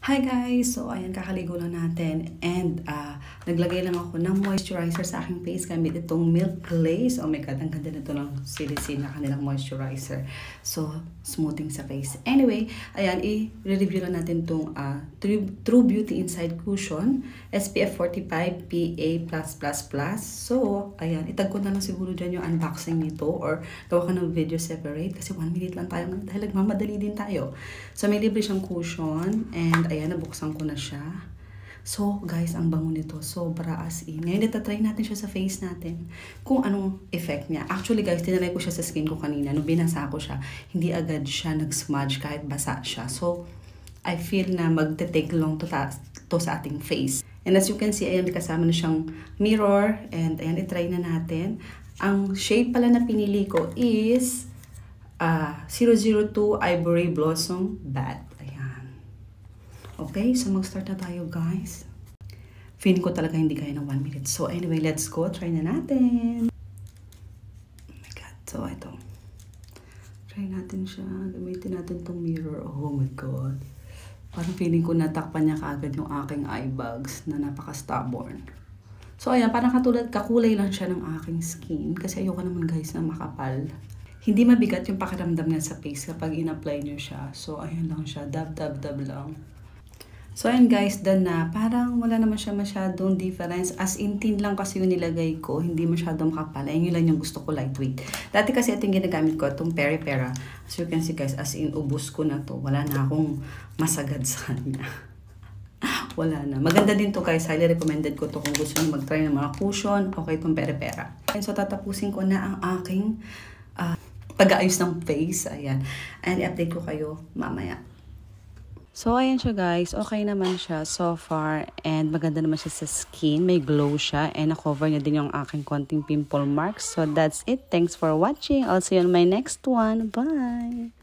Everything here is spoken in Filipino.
Hi guys! So ayan, kakaligo lang natin and naglagay lang ako ng moisturizer sa aking face gamit itong Milk Glaze. Oh my god, ang ganda nito ng Silicine na kanilang moisturizer. So, smoothing sa face. Anyway, ayan, i-review lang natin itong True Beauty Inside Cushion SPF 45 PA+++. So, ayan, itag ko na lang siguro dyan yung unboxing nito or gawa ko ng video separate kasi 1 minute lang tayo dahil nagmamadali din tayo. So, may libre siyang cushion and ayan, nabuksan ko na siya. So, guys, ang bango nito. Sobra as in. Ngayon, itatry natin siya sa face natin. Kung anong effect niya. Actually, guys, tinalay ko siya sa skin ko kanina. Nung binasa ko siya, hindi agad siya nag-smudge kahit basa siya. So, I feel na magte-take long to sa ating face. And as you can see, ayan, kasama na siyang mirror. And ayan, itry na natin. Ang shade pala na pinili ko is 002 Ivory Blossom Bath. Okay, so mag-start na tayo, guys. Feeling ko talaga hindi kaya ng 1 minute. So anyway, let's go. Try na natin. Oh my god. So ito. Try natin siya. Gamitin natin tong mirror. Oh my god. Parang feeling ko natakpan niya kaagad yung aking eye bags na napaka-stubborn. So ayan, parang kakulay lang siya ng aking skin. Kasi ayoko naman, guys, na makapal. Hindi mabigat yung pakiramdam niya sa face kapag in-apply niyo siya. So ayan lang siya. Dab lang. So, ayan guys, done na. Parang wala naman siya masyadong difference. As in, thin lang kasi yung nilagay ko. Hindi masyadong makapal. Ayun yun lang yung gusto ko, lightweight. Dati kasi ito yung ginagamit ko, itong Peripera. As you can see guys, as in, ubus ko na to. Wala na akong masagad sa kanya. Wala na. Maganda din to guys. Highly recommended ko to kung gusto nyo mag-try ng mga cushion. Okay, itong Peripera. So, tatapusin ko na ang aking pag-aayos ng face. Ayan. And i-update ko kayo mamaya. So, ayan siya guys. Okay naman siya so far. And maganda naman siya sa skin. May glow siya. And na-cover niya din yung aking konting pimple marks. So, that's it. Thanks for watching. I'll see you on my next one. Bye!